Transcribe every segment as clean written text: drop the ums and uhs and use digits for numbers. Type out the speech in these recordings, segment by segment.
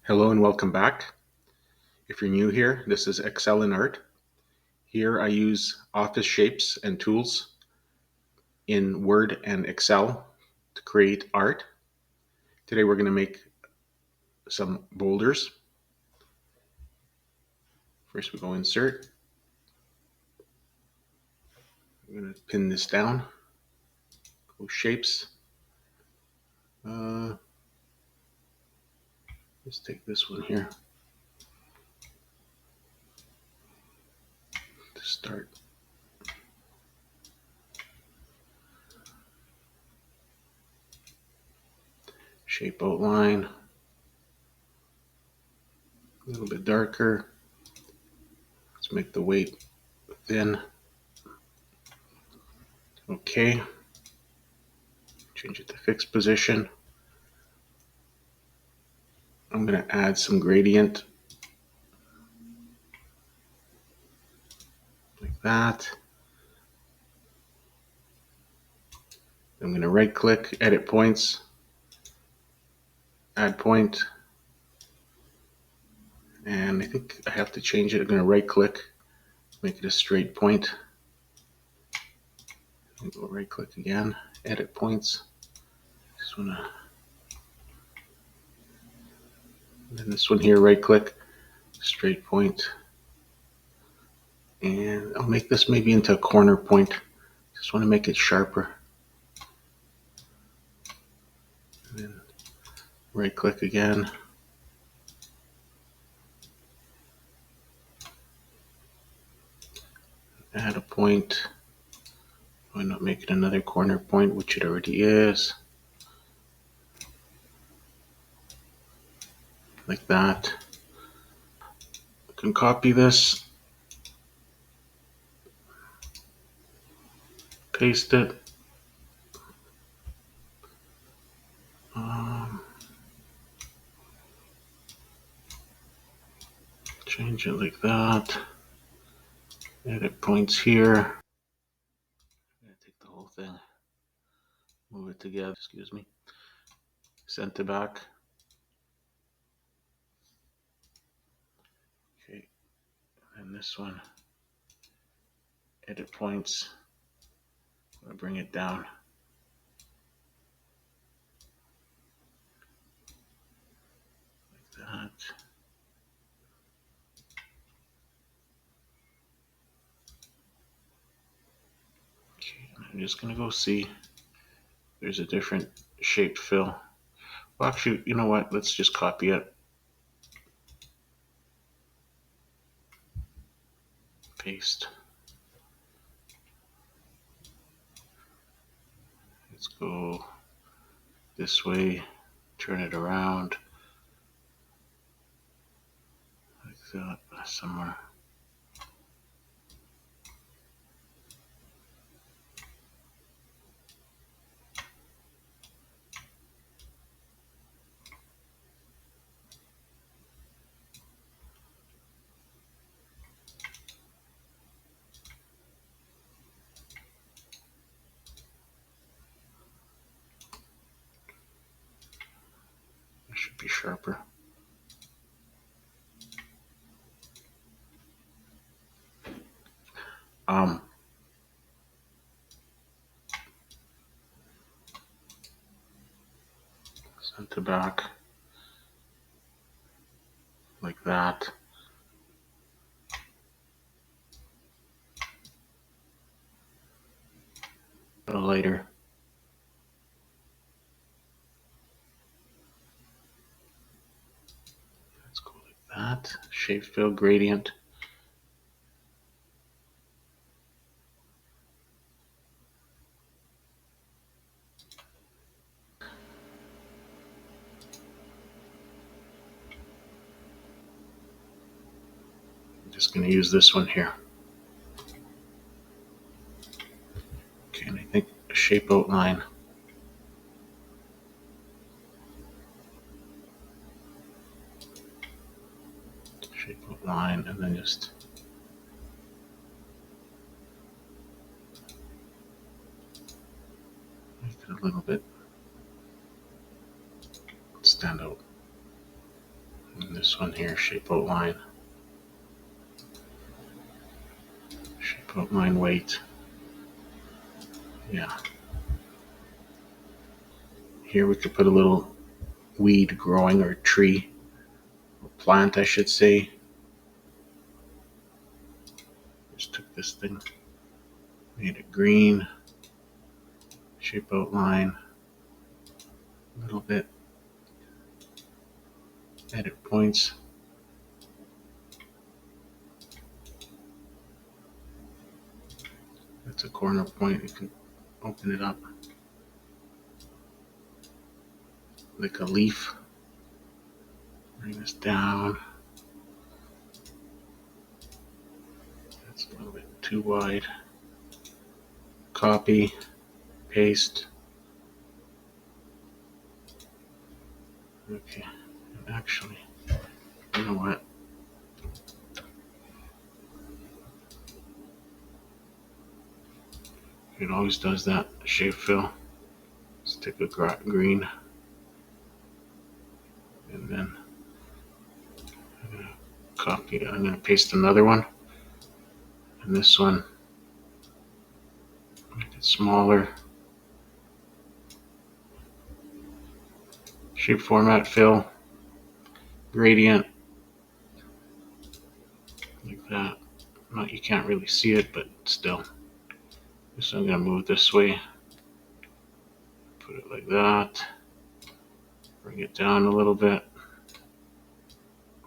Hello and welcome back. If you're new here, this is Excel in Art. Here I use office shapes and tools in Word and Excel to create art. Today we're going to make some boulders. First we go insert. I'm going to pin this down. Go shapes. Let's take this one here to start. Shape outline. A little bit darker. Let's make the weight thin. Okay. Change it to fixed position. I'm going to add some gradient like that. I'm going to right click, edit points, add point, and I think I have to change it. I'm going to right click, make it a straight point. Go right click again, edit points. Just want to, and then this one here, right click, straight point. And I'll make this maybe into a corner point. Just want to make it sharper. And then right click again. Add a point. Why not make it another corner point, which it already is. Like that. I can copy this, paste it. Change it like that. Edit points here. I'm gonna take the whole thing, move it together, excuse me. Center back. Okay, and this one, edit points. I'm gonna bring it down. Like that. Okay, I'm just gonna go see. There's a different shape fill. Well, actually, you know what? Let's just copy it. Paste. Let's go this way. Turn it around. Like that, somewhere. It should be sharper. Center back. Like that. A little lighter. Let's go like that. Shape fill gradient. I'm just going to use this one here. Okay, and I think shape outline. Shape outline, and then just make it a little bit stand out. This one here, shape outline. Shape outline weight. Yeah. Here we could put a little weed growing, or tree, or plant I should say. Just took this thing, made it green, shape outline, a little bit, edit points. That's a corner point, you can open it up like a leaf. Bring this down. That's a little bit too wide. Copy, paste. Okay, and actually, you know what? It always does that. Shape fill. Stick a green, and then I'm gonna copy. I'm gonna paste another one, and this one make it smaller. Shape format, fill, gradient, like that. You can't really see it, but still. So I'm gonna move this way. Put it like that. Bring it down a little bit.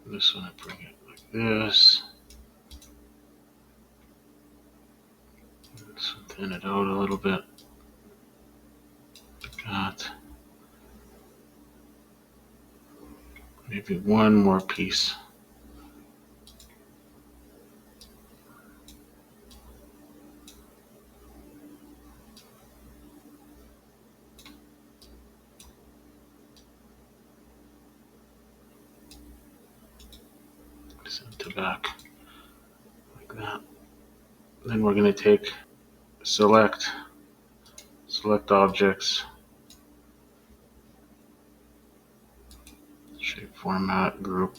This one I bring it like this. So thin it out a little bit. Like that. Maybe one more piece. Center back. Like that. Then we're going to take select objects, shape format, group.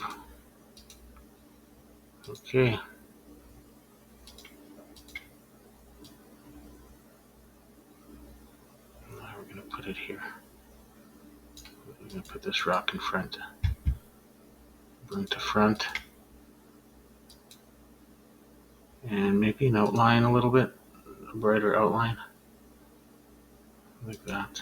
Okay. Now we're going to put it here. We're going to put this rock in front. Bring to front. And maybe an outline a little bit, a brighter outline. Like that.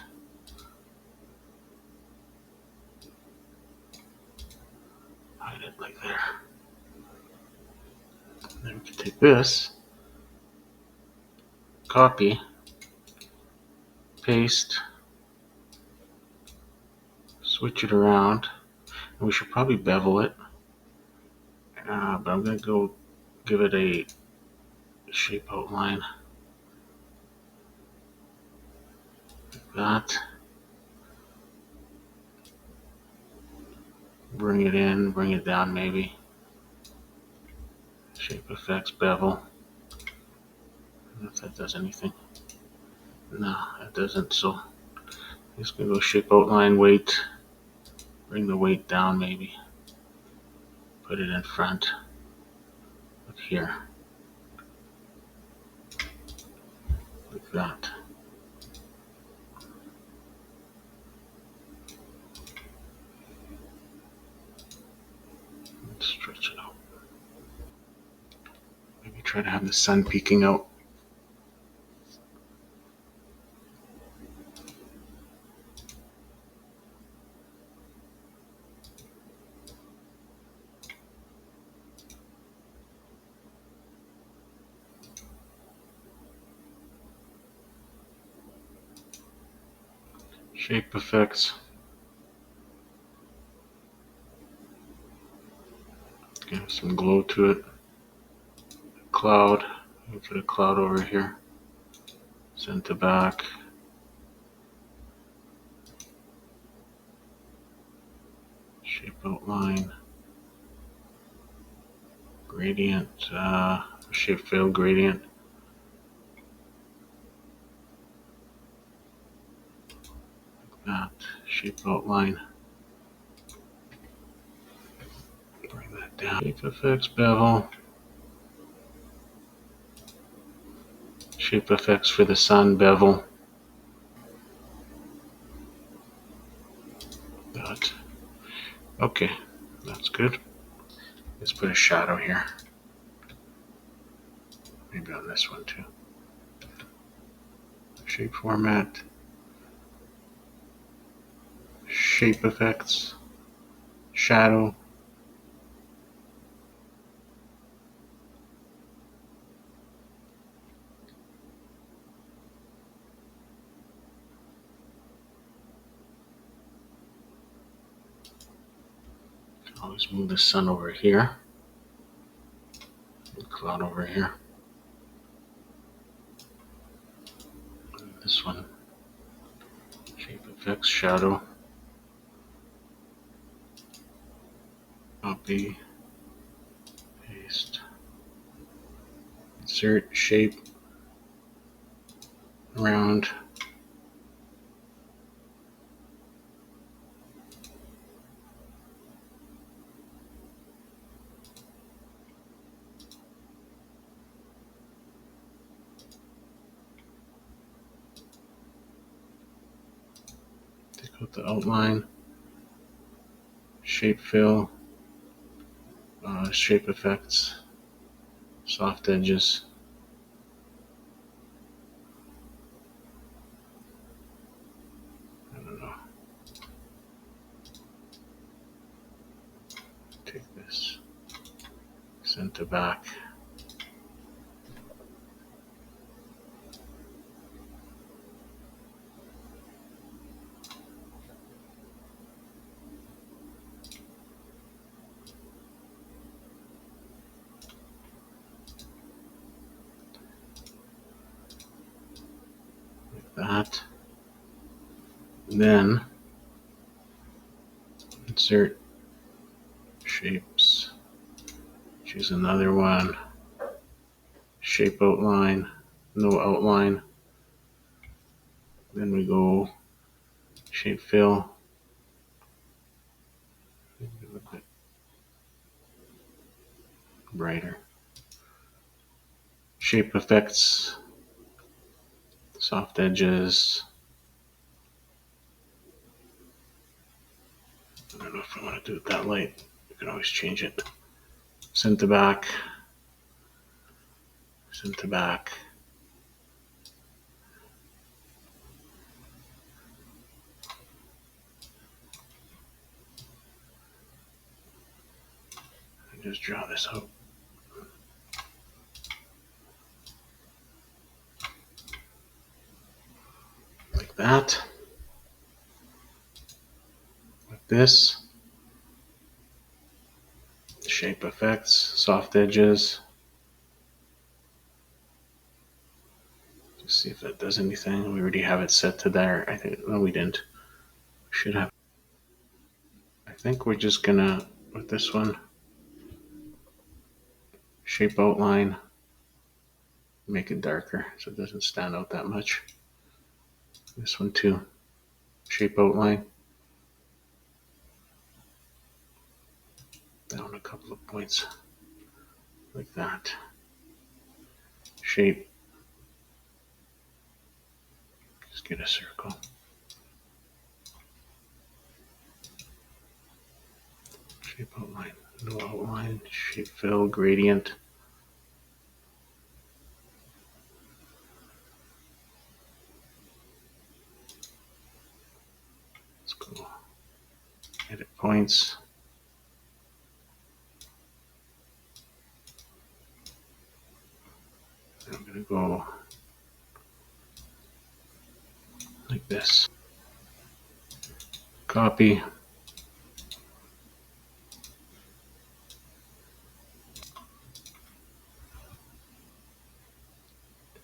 Hide it like there. Then we can take this, copy, paste, switch it around, and we should probably bevel it. But I'm going to go give it a shape outline. Like that. Bring it in, bring it down maybe. Shape effects, bevel. I don't know if that does anything. No, it doesn't. So I'm just going to go shape outline, weight. Bring the weight down maybe. Put it in front. Up here. Like that. Let's stretch it out. Maybe try to have the sun peeking out. Shape effects. Give some glow to it. Cloud. Put a cloud over here. Center back. Shape outline. Gradient. Shape fill gradient. Like that. Shape outline. down. Shape effects, bevel. Shape effects for the sun, bevel. But, okay, that's good. Let's put a shadow here. Maybe on this one too. Shape format. Shape effects. Shadow. Always move the sun over here. The cloud over here. This one. Shape effects, shadow. Copy. Paste. Insert shape. Round. Take out the outline. Shape fill. Shape effects. Soft edges. I don't know. Take this. Center back. Like that. Then insert shapes. Choose another one. Shape outline. No outline. Then we go shape fill. A little bit brighter. Shape effects. Soft edges. I don't know if I want to do it that light. You can always change it. Center back. Center back. Just draw this out. Like that. Like this. Shape effects, soft edges. Just see if that does anything. We already have it set to there. I think, no, we didn't. We should have. I think we're just gonna, with this one, shape outline, make it darker so it doesn't stand out that much. This one too, shape outline. Down a couple of points, like that. Shape, just get a circle. Shape outline, no outline, shape fill, gradient. Let's go edit points. I'm gonna go like this. Copy.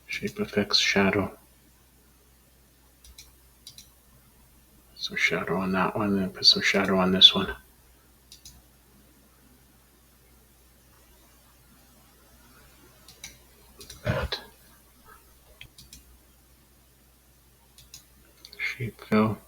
Shape effects, shadow. Some shadow on that one, and put some shadow on this one. Like that. Shape fill.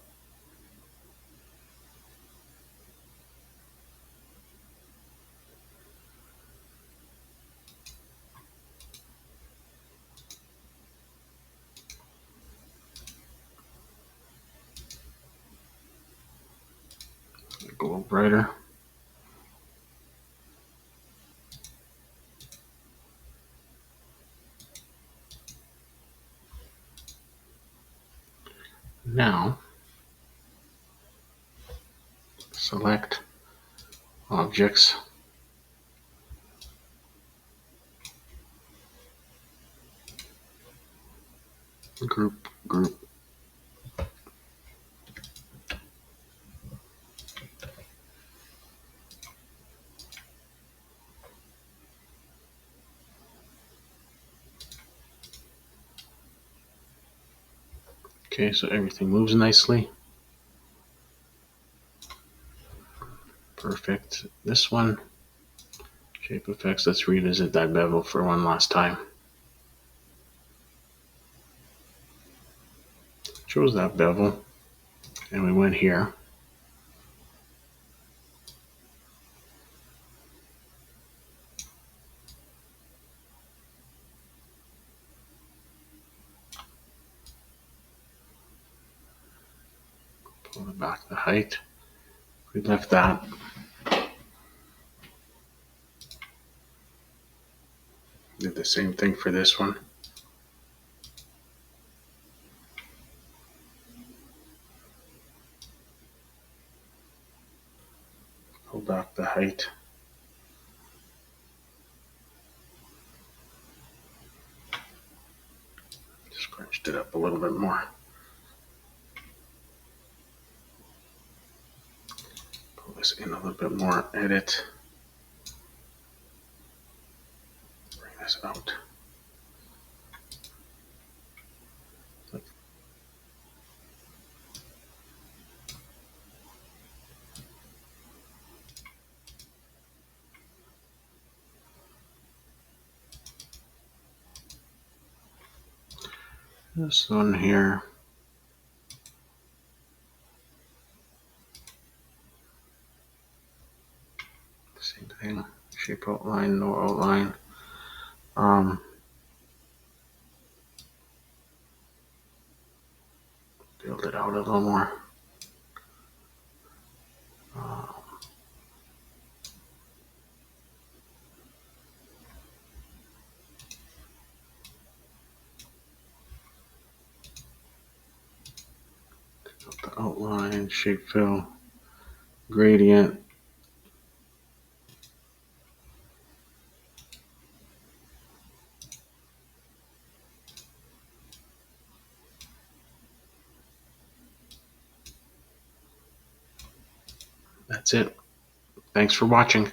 a little brighter. Now, select objects, group. Okay, so everything moves nicely. Perfect. This one, shape effects, let's revisit that bevel for one last time. Chose that bevel, and we went here. Pull it back the height. We left that. Did the same thing for this one. Pull back the height. Scrunched it up a little bit more. Pull this in a little bit more. Edit. Bring this out. This one here. Same thing. Shape outline, no outline. Build it out a little more. The outline, shape fill, gradient. That's it. Thanks for watching.